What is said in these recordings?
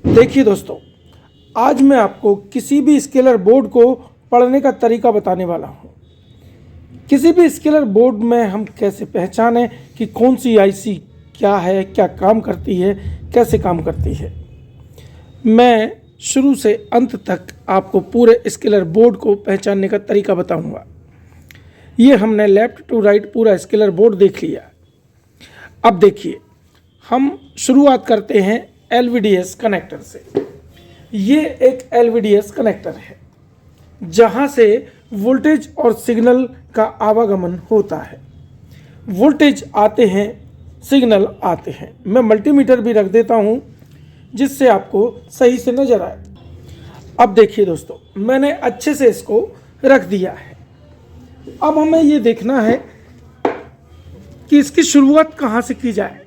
देखिए दोस्तों, आज मैं आपको किसी भी स्केलर बोर्ड को पढ़ने का तरीका बताने वाला हूँ। किसी भी स्केलर बोर्ड में हम कैसे पहचानें कि कौन सी आईसी क्या है, क्या काम करती है, कैसे काम करती है। मैं शुरू से अंत तक आपको पूरे स्केलर बोर्ड को पहचानने का तरीका बताऊंगा। ये हमने लेफ्ट टू राइट पूरा स्केलर बोर्ड देख लिया। अब देखिए, हम शुरुआत करते हैं LVDS कनेक्टर से। ये एक LVDS कनेक्टर है जहाँ से वोल्टेज और सिग्नल का आवागमन होता है। वोल्टेज आते हैं, सिग्नल आते हैं। मैं मल्टीमीटर भी रख देता हूँ जिससे आपको सही से नज़र आए। अब देखिए दोस्तों, मैंने अच्छे से इसको रख दिया है। अब हमें ये देखना है कि इसकी शुरुआत कहाँ से की जाए।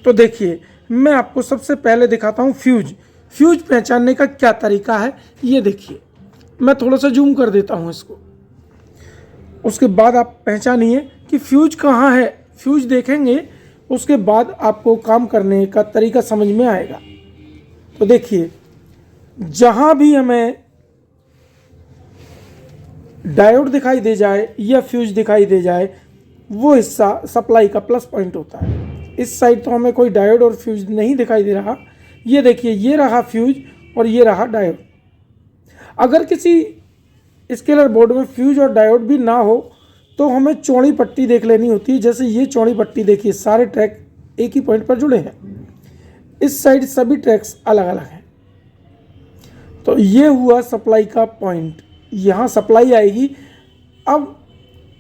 तो देखिए, मैं आपको सबसे पहले दिखाता हूँ फ्यूज पहचानने का क्या तरीका है। ये देखिए, मैं थोड़ा सा जूम कर देता हूँ इसको। उसके बाद आप पहचानिए कि फ्यूज कहाँ है। फ्यूज देखेंगे, उसके बाद आपको काम करने का तरीका समझ में आएगा। तो देखिए, जहाँ भी हमें डायोड दिखाई दे जाए या फ्यूज दिखाई दे जाए, वो हिस्सा सप्लाई का प्लस पॉइंट होता है। इस साइड तो हमें कोई डायोड और फ्यूज नहीं दिखाई दे रहा। ये देखिए, ये रहा फ्यूज और ये रहा डायोड। अगर किसी स्केलर बोर्ड में फ्यूज और डायोड भी ना हो तो हमें चौड़ी पट्टी देख लेनी होती है। जैसे ये चौड़ी पट्टी देखिए, सारे ट्रैक एक ही पॉइंट पर जुड़े हैं। इस साइड सभी ट्रैक्स अलग अलग हैं। तो ये हुआ सप्लाई का पॉइंट, यहाँ सप्लाई आएगी। अब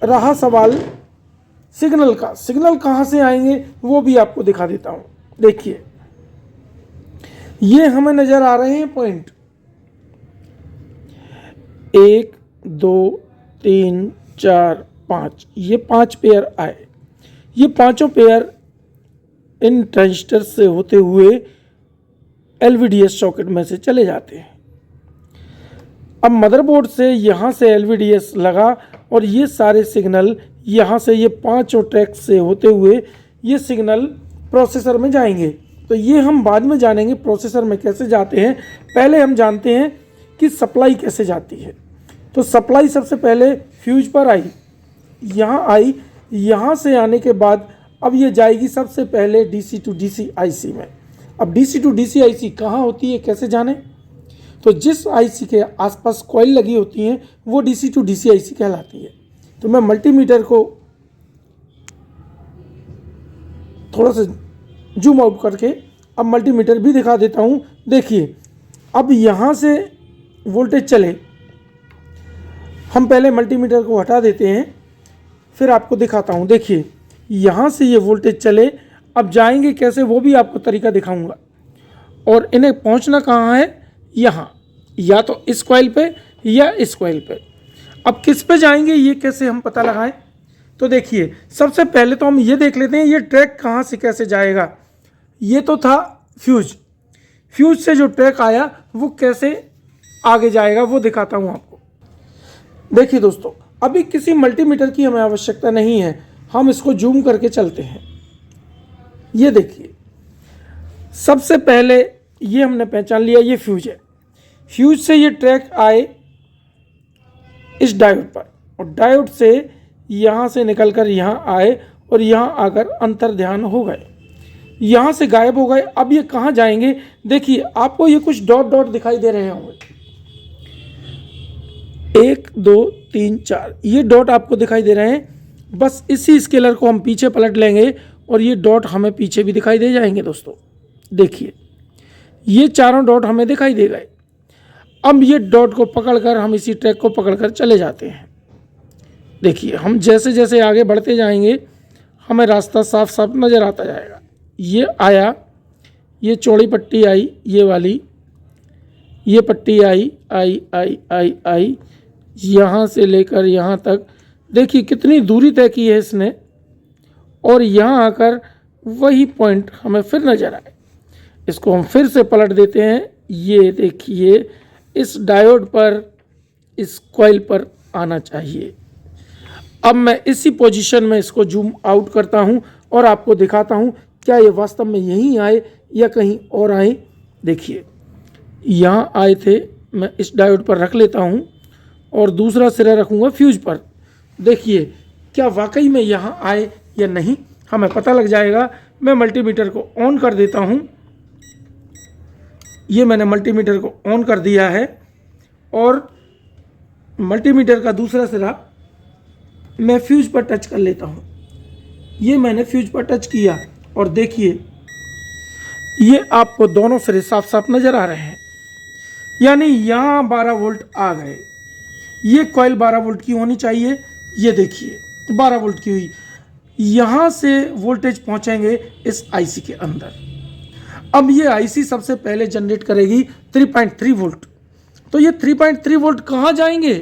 रहा सवाल सिग्नल का। सिग्नल कहाँ से आएंगे वो भी आपको दिखा देता हूँ। देखिए, ये हमें नज़र आ रहे हैं पॉइंट 1 2 3 4 5। ये 5 पेयर आए। ये पांचों पेयर इन ट्रांजिस्टर से होते हुए LVDS सॉकेट में से चले जाते हैं। अब मदरबोर्ड से यहाँ से LVDS लगा और ये सारे सिग्नल यहाँ से ये पांचों ट्रैक से होते हुए ये सिग्नल प्रोसेसर में जाएंगे। तो ये हम बाद में जानेंगे प्रोसेसर में कैसे जाते हैं। पहले हम जानते हैं कि सप्लाई कैसे जाती है। तो सप्लाई सबसे पहले फ्यूज पर आई, यहाँ आई। यहाँ से आने के बाद अब ये जाएगी सबसे पहले DC टू DC IC में। अब DC टू DC IC कहाँ होती है, कैसे जाने? तो जिस IC के आसपास कॉइल लगी होती हैं वो DC टू DC IC कहलाती है। तो मैं मल्टीमीटर को थोड़ा सा जूम आउट करके अब मल्टीमीटर भी दिखा देता हूँ। देखिए, अब यहाँ से वोल्टेज चले। हम पहले मल्टीमीटर को हटा देते हैं, फिर आपको दिखाता हूँ। देखिए, यहाँ से ये वोल्टेज चले। अब जाएंगे कैसे वो भी आपको तरीका दिखाऊंगा। और इन्हें पहुँचना कहाँ है, यहाँ, या तो इस कॉइल पे या इस कॉइल पे। अब किस पे जाएंगे ये कैसे हम पता लगाएं? तो देखिए, सबसे पहले तो हम ये देख लेते हैं ये ट्रैक कहाँ से कैसे जाएगा। ये तो था फ्यूज से जो ट्रैक आया वो कैसे आगे जाएगा वो दिखाता हूँ आपको। देखिए दोस्तों, अभी किसी मल्टीमीटर की हमें आवश्यकता नहीं है। हम इसको जूम करके चलते हैं। ये देखिए, सबसे पहले ये हमने पहचान लिया, ये फ्यूज है। फ्यूज से ये ट्रैक आए इस डायोड पर, और डायोड से यहाँ से निकलकर यहाँ आए और यहाँ आकर अंतर ध्यान हो गए, यहाँ से गायब हो गए। अब ये कहाँ जाएंगे? देखिए, आपको ये कुछ डॉट डॉट दिखाई दे रहे होंगे, 1 2 3 4 ये डॉट आपको दिखाई दे रहे हैं। बस इसी स्केलर को हम पीछे पलट लेंगे और ये डॉट हमें पीछे भी दिखाई दे जाएंगे। दोस्तों देखिए, ये चारों डॉट हमें दिखाई दे गए। अब ये डॉट को पकड़कर हम इसी ट्रैक को पकड़कर चले जाते हैं। देखिए, हम जैसे जैसे आगे बढ़ते जाएंगे हमें रास्ता साफ साफ नज़र आता जाएगा। ये आया, ये चौड़ी पट्टी आई, ये वाली, ये पट्टी आई आई आई आई आई, यहाँ से लेकर यहाँ तक। देखिए कितनी दूरी तय की है इसने, और यहाँ आकर वही पॉइंट हमें फिर नज़र आए। इसको हम फिर से पलट देते हैं। ये देखिए, इस डायोड पर, इस कॉइल पर आना चाहिए। अब मैं इसी पोजीशन में इसको जूम आउट करता हूं और आपको दिखाता हूं क्या ये वास्तव में यहीं आए या कहीं और आए। देखिए, यहाँ आए थे, मैं इस डायोड पर रख लेता हूँ और दूसरा सिरा रखूँगा फ्यूज पर। देखिए क्या वाकई में यहाँ आए या नहीं हमें पता लग जाएगा। मैं मल्टीमीटर को ऑन कर देता हूँ। ये मैंने मल्टीमीटर को ऑन कर दिया है और मल्टीमीटर का दूसरा सिरा मैं फ्यूज पर टच कर लेता हूँ। ये मैंने फ्यूज पर टच किया और देखिए ये आपको दोनों सिरे साफ साफ नज़र आ रहे हैं, यानी यहाँ 12 वोल्ट आ गए। ये कॉइल 12 वोल्ट की होनी चाहिए, ये देखिए 12 वोल्ट की हुई। यहाँ से वोल्टेज पहुँचेंगे इस आईसी के अंदर। अब ये आईसी सबसे पहले जनरेट करेगी 3.3 वोल्ट। तो ये 3.3 वोल्ट कहाँ जाएंगे?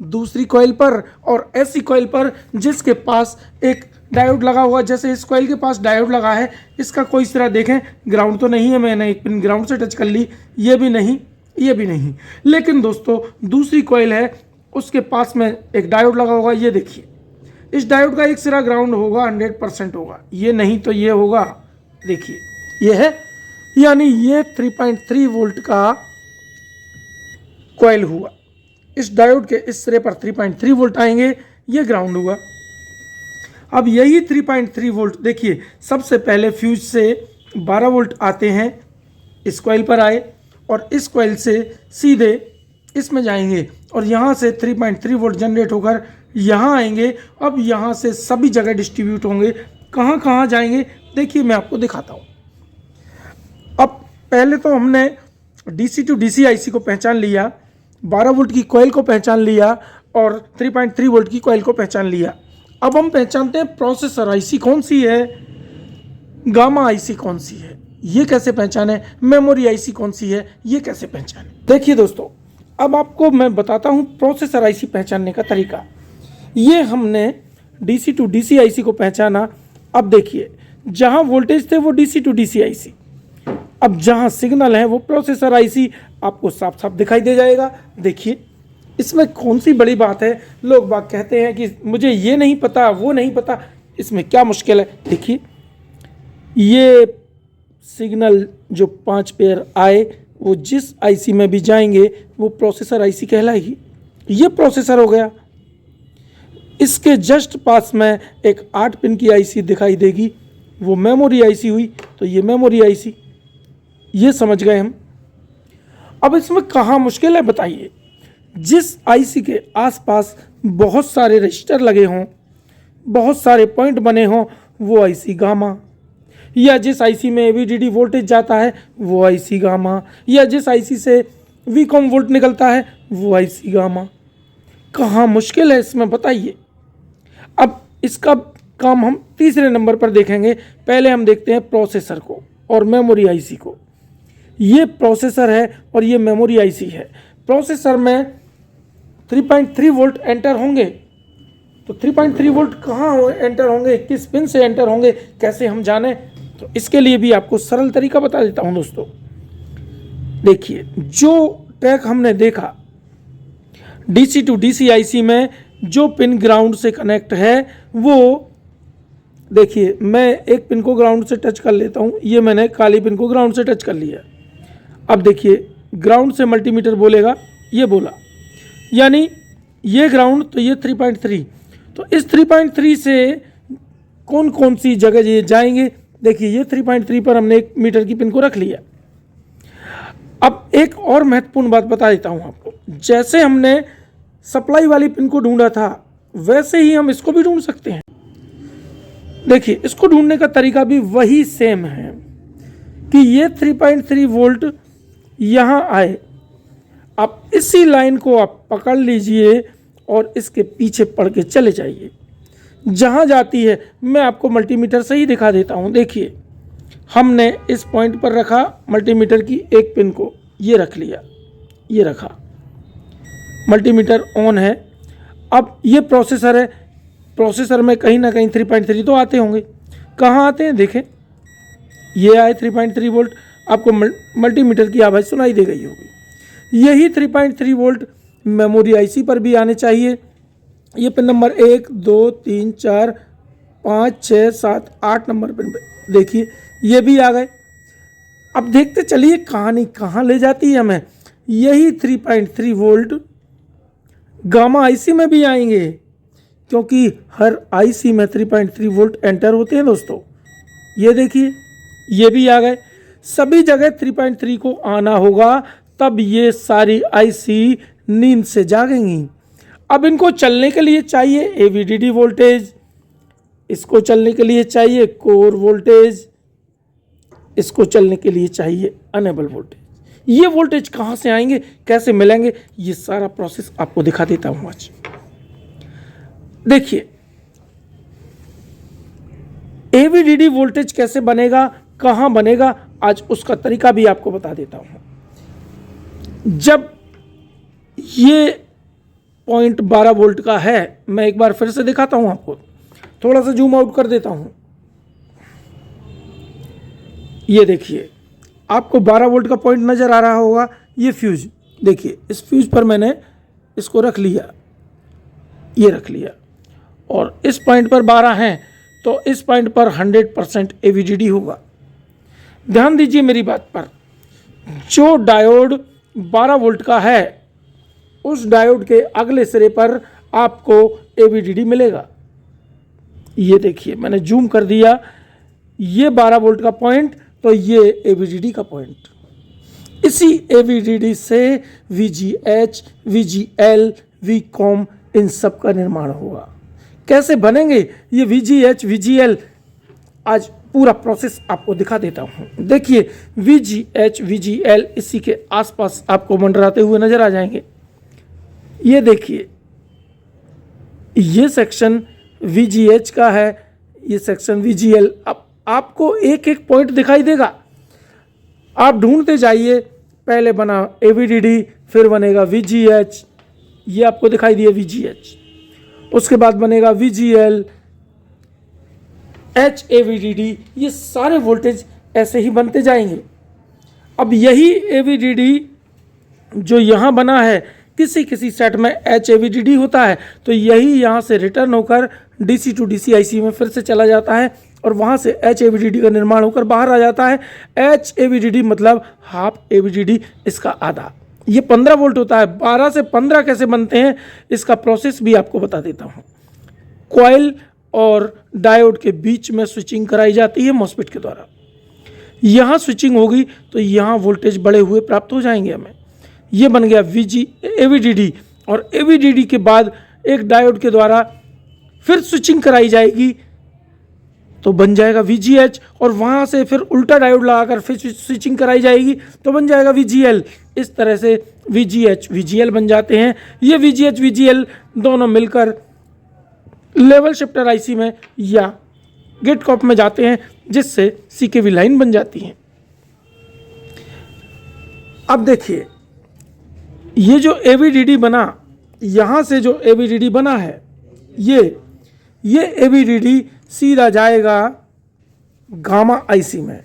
दूसरी कॉइल पर, और ऐसी कॉइल पर जिसके पास एक डायोड लगा हुआ। जैसे इस कॉइल के पास डायोड लगा है, इसका कोई सिरा देखें ग्राउंड तो नहीं है, मैंने एक पिन ग्राउंड से टच कर ली, ये भी नहीं, ये भी नहीं। लेकिन दोस्तों दूसरी कॉइल है, उसके पास में एक डायोड लगा होगा। ये देखिए इस डायोड का एक सिरा ग्राउंड होगा, 100% होगा, ये नहीं तो ये होगा। देखिए ये है, यानी ये 3.3 वोल्ट का कॉइल हुआ। इस डायोड के इस सिरे पर 3.3 वोल्ट आएंगे, ये ग्राउंड हुआ। अब यही 3.3 वोल्ट देखिए सबसे पहले फ्यूज से 12 वोल्ट आते हैं, इस कॉइल पर आए और इस कॉइल से सीधे इसमें जाएंगे और यहाँ से 3.3 वोल्ट जनरेट होकर यहाँ आएंगे। अब यहाँ से सभी जगह डिस्ट्रीब्यूट होंगे। कहाँ कहाँ जाएंगे देखिए मैं आपको दिखाता हूँ। अब पहले तो हमने डीसी टू डीसी आईसी को पहचान लिया, 12 वोल्ट की कॉइल को पहचान लिया और 3.3 वोल्ट की कॉइल को पहचान लिया। अब हम पहचानते हैं प्रोसेसर आईसी कौन सी है, गामा आईसी कौन सी है, ये कैसे पहचाने, मेमोरी आईसी कौन सी है, ये कैसे पहचाने। देखिए दोस्तों अब आपको मैं बताता हूँ प्रोसेसर आईसी पहचानने का तरीका। ये हमने डीसी टू डीसी आईसी को पहचाना। अब देखिए जहाँ वोल्टेज थे वो डीसी टू डीसी आईसी, अब जहाँ सिग्नल है वो प्रोसेसर आईसी, आपको साफ साफ दिखाई दे जाएगा। देखिए इसमें कौन सी बड़ी बात है। लोग बाग कहते हैं कि मुझे ये नहीं पता वो नहीं पता, इसमें क्या मुश्किल है। देखिए ये सिग्नल जो 5 पेयर आए वो जिस आईसी में भी जाएंगे वो प्रोसेसर आईसी कहलाएगी। ये प्रोसेसर हो गया। इसके जस्ट पास में एक 8 पिन की आईसी दिखाई देगी, वो मेमोरी आईसी हुई, तो ये मेमोरी आईसी, ये समझ गए हम। अब इसमें कहाँ मुश्किल है बताइए। जिस आईसी के आसपास बहुत सारे रजिस्टर लगे हों, बहुत सारे पॉइंट बने हों, वो आईसी गामा, या जिस आईसी में वीडीडी वोल्टेज जाता है वो आईसी गामा, या जिस आईसी से वीकॉम वोल्ट निकलता है वो आईसी गामा। कहाँ मुश्किल है इसमें बताइए। अब इसका काम हम तीसरे नंबर पर देखेंगे। पहले हम देखते हैं प्रोसेसर को और मेमोरी आईसी को। ये प्रोसेसर है और ये मेमोरी आईसी है। प्रोसेसर में 3.3 वोल्ट एंटर होंगे, तो 3.3 वोल्ट कहाँ एंटर होंगे, किस पिन से एंटर होंगे, कैसे हम जाने, तो इसके लिए भी आपको सरल तरीका बता देता हूं दोस्तों। देखिए जो ट्रैक हमने देखा डीसी टू डीसी आईसी में जो पिन ग्राउंड से कनेक्ट है, वो देखिए मैं एक पिन को ग्राउंड से टच कर लेता हूं। ये मैंने काली पिन को ग्राउंड से टच कर लिया। अब देखिए ग्राउंड से मल्टीमीटर बोलेगा, ये बोला, यानी ये ग्राउंड तो ये 3.3, तो इस 3.3 से कौन कौन सी जगह ये जाएंगे। देखिए ये 3.3 पर हमने एक मीटर की पिन को रख लिया। अब एक और महत्वपूर्ण बात बता देता हूं आपको। जैसे हमने सप्लाई वाली पिन को ढूंढा था वैसे ही हम इसको भी ढूंढ सकते हैं। देखिए इसको ढूंढने का तरीका भी वही सेम है कि ये 3.3 वोल्ट यहाँ आए। आप इसी लाइन को आप पकड़ लीजिए और इसके पीछे पड़ के चले जाइए। जहाँ जाती है मैं आपको मल्टीमीटर से ही दिखा देता हूँ। देखिए हमने इस पॉइंट पर रखा मल्टीमीटर की एक पिन को, ये रख लिया, ये रखा, मल्टीमीटर ऑन है। अब ये प्रोसेसर है, प्रोसेसर में कहीं ना कहीं 3.3 तो आते होंगे। कहाँ आते हैं देखें, ये आए 3.3 वोल्ट। आपको मल्टीमीटर की आवाज़ सुनाई दे गई होगी। यही 3.3 वोल्ट मेमोरी आईसी पर भी आने चाहिए। ये पिन नंबर 1 2 3 4 5 6 7 8 नंबर पिन पे देखिए ये भी आ गए। अब देखते चलिए कहानी कहाँ ले जाती है हमें। यही 3.3 वोल्ट गामा आईसी में भी आएंगे, क्योंकि हर आईसी में 3.3 वोल्ट एंटर होते हैं दोस्तों। ये देखिए, ये भी आ गए। सभी जगह 3.3 को आना होगा, तब ये सारी आईसी नींद से जागेंगी। अब इनको चलने के लिए चाहिए एवीडीडी वोल्टेज, इसको चलने के लिए चाहिए कोर वोल्टेज, इसको चलने के लिए चाहिए अनेबल वोल्टेज। ये वोल्टेज कहाँ से आएंगे, कैसे मिलेंगे, ये सारा प्रोसेस आपको दिखा देता हूं आज। देखिए एवीडीडी वोल्टेज कैसे बनेगा, कहां बनेगा, आज उसका तरीका भी आपको बता देता हूं। जब ये पॉइंट 12 वोल्ट का है, मैं एक बार फिर से दिखाता हूं आपको, थोड़ा सा जूम आउट कर देता हूं। ये देखिए, आपको 12 वोल्ट का पॉइंट नजर आ रहा होगा। ये फ्यूज देखिए, इस फ्यूज पर मैंने इसको रख लिया, ये रख लिया, और इस पॉइंट पर 12 हैं, तो इस पॉइंट पर 100% एवीडीडी होगा। ध्यान दीजिए मेरी बात पर, जो डायोड 12 वोल्ट का है, उस डायोड के अगले सिरे पर आपको एवीडीडी मिलेगा। ये देखिए, मैंने जूम कर दिया, ये 12 वोल्ट का पॉइंट, तो ये एवीडीडी का पॉइंट। इसी एवीडीडी से वीजीएच, वीजीएल, वीकॉम, इन सब का निर्माण होगा। कैसे बनेंगे ये वीजीएच, वीजीएल, आज पूरा प्रोसेस आपको दिखा देता हूं। देखिए वीजीएच, वीजीएल इसी के आसपास आपको मंडराते हुए नजर आ जाएंगे। ये देखिए, ये सेक्शन वीजीएच का है, ये सेक्शन वीजीएल। अब आपको एक एक पॉइंट दिखाई देगा, आप ढूंढते जाइए। पहले बना एवीडीडी, फिर बनेगा वीजीएच, ये आपको दिखाई दिया वीजीएच, उसके बाद बनेगा वीजीएल, एच एवीडीडी, ये सारे वोल्टेज ऐसे ही बनते जाएंगे। अब यही एवीडीडी जो यहाँ बना है, किसी किसी सेट में एच एवीडीडी होता है, तो यही यहाँ से रिटर्न होकर डीसी टू डीसी आईसी में फिर से चला जाता है, और वहाँ से एच एवीडीडी का निर्माण होकर बाहर आ जाता है। एच एवीडीडी मतलब हाफ एवीडीडी, इसका आधा। ये 15 वोल्ट होता है। 12 से 15 कैसे बनते हैं, इसका प्रोसेस भी आपको बता देता हूँ। कॉइल और डायोड के बीच में स्विचिंग कराई जाती है मॉसफेट के द्वारा। यहाँ स्विचिंग होगी तो यहाँ वोल्टेज बढ़े हुए प्राप्त हो जाएंगे हमें। ये बन गया एवीडीडी, और एवीडीडी के बाद एक डायोड के द्वारा फिर स्विचिंग कराई जाएगी तो बन जाएगा वीजीएच, और वहाँ से फिर उल्टा डायोड लगाकर फिर स्विचिंग कराई जाएगी तो बन जाएगा वीजीएल। इस तरह से वीजीएच, वीजीएल बन जाते हैं। ये वीजीएच, वीजीएल दोनों मिलकर लेवल शिफ्टर आईसी में या गेट कॉप में जाते हैं, जिससे सीकेवी लाइन बन जाती है। अब देखिए, ये जो एवीडीडी बना, यहाँ से जो एवीडीडी बना है, ये एवीडीडी सीधा जाएगा गामा आईसी में।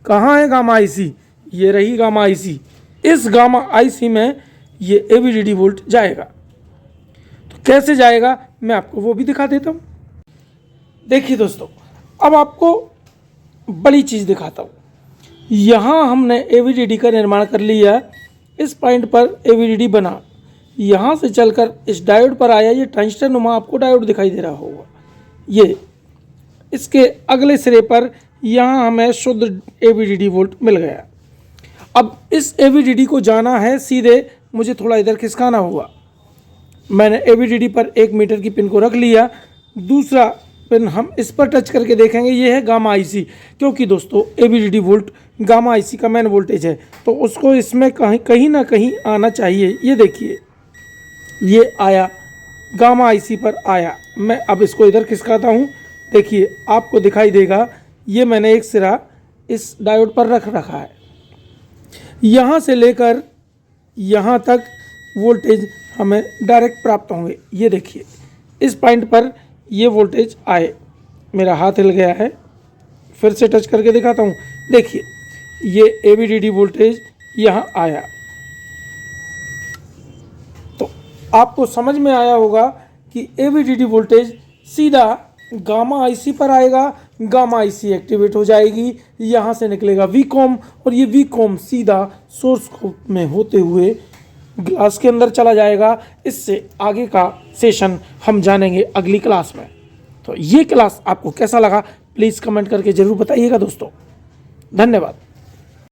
कहाँ है गामा आईसी, ये रही गामा आईसी। इस गामा आईसी में ये एवीडीडी वोल्ट जाएगा। तो कैसे जाएगा मैं आपको वो भी दिखा देता हूँ। देखिए दोस्तों, अब आपको बड़ी चीज़ दिखाता हूँ। यहाँ हमने एवीडीडी का निर्माण कर लिया, इस पॉइंट पर एवीडीडी बना, यहाँ से चलकर इस डायोड पर आया। ये ट्रांजिस्टर नुमा आपको डायोड दिखाई दे रहा होगा। ये इसके अगले सिरे पर यहाँ हमें शुद्ध एवीडीडी वोल्ट मिल गया। अब इस एवीडीडी को जाना है सीधे, मुझे थोड़ा इधर खिसकाना होगा। मैंने एवीडीडी पर 1 मीटर की पिन को रख लिया। दूसरा पिन हम इस पर टच करके देखेंगे, ये है गामा आईसी, क्योंकि दोस्तों एवीडीडी वोल्ट गामा आईसी का मेन वोल्टेज है, तो उसको इसमें कहीं ना कहीं आना चाहिए। ये देखिए, ये आया, गामा आईसी पर आया। मैं अब इसको इधर खिसकाता हूँ, देखिए आपको दिखाई देगा। ये मैंने एक सिरा इस डायोड पर रख रखा है। यहाँ से लेकर यहाँ तक वोल्टेज हमें डायरेक्ट प्राप्त होंगे। ये देखिए, इस पॉइंट पर ये वोल्टेज आए। मेरा हाथ हिल गया है, फिर से टच करके दिखाता हूँ। देखिए, ये एवीडीडी वोल्टेज यहाँ आया। तो आपको समझ में आया होगा कि एवीडीडी वोल्टेज सीधा गामा आईसी पर आएगा, गामा आईसी एक्टिवेट हो जाएगी, यहाँ से निकलेगा वीकॉम और ये वीकॉम सीधा सोर्स स्कोप में होते हुए ग्लास के अंदर चला जाएगा। इससे आगे का सेशन हम जानेंगे अगली क्लास में। तो ये क्लास आपको कैसा लगा प्लीज़ कमेंट करके ज़रूर बताइएगा दोस्तों। धन्यवाद।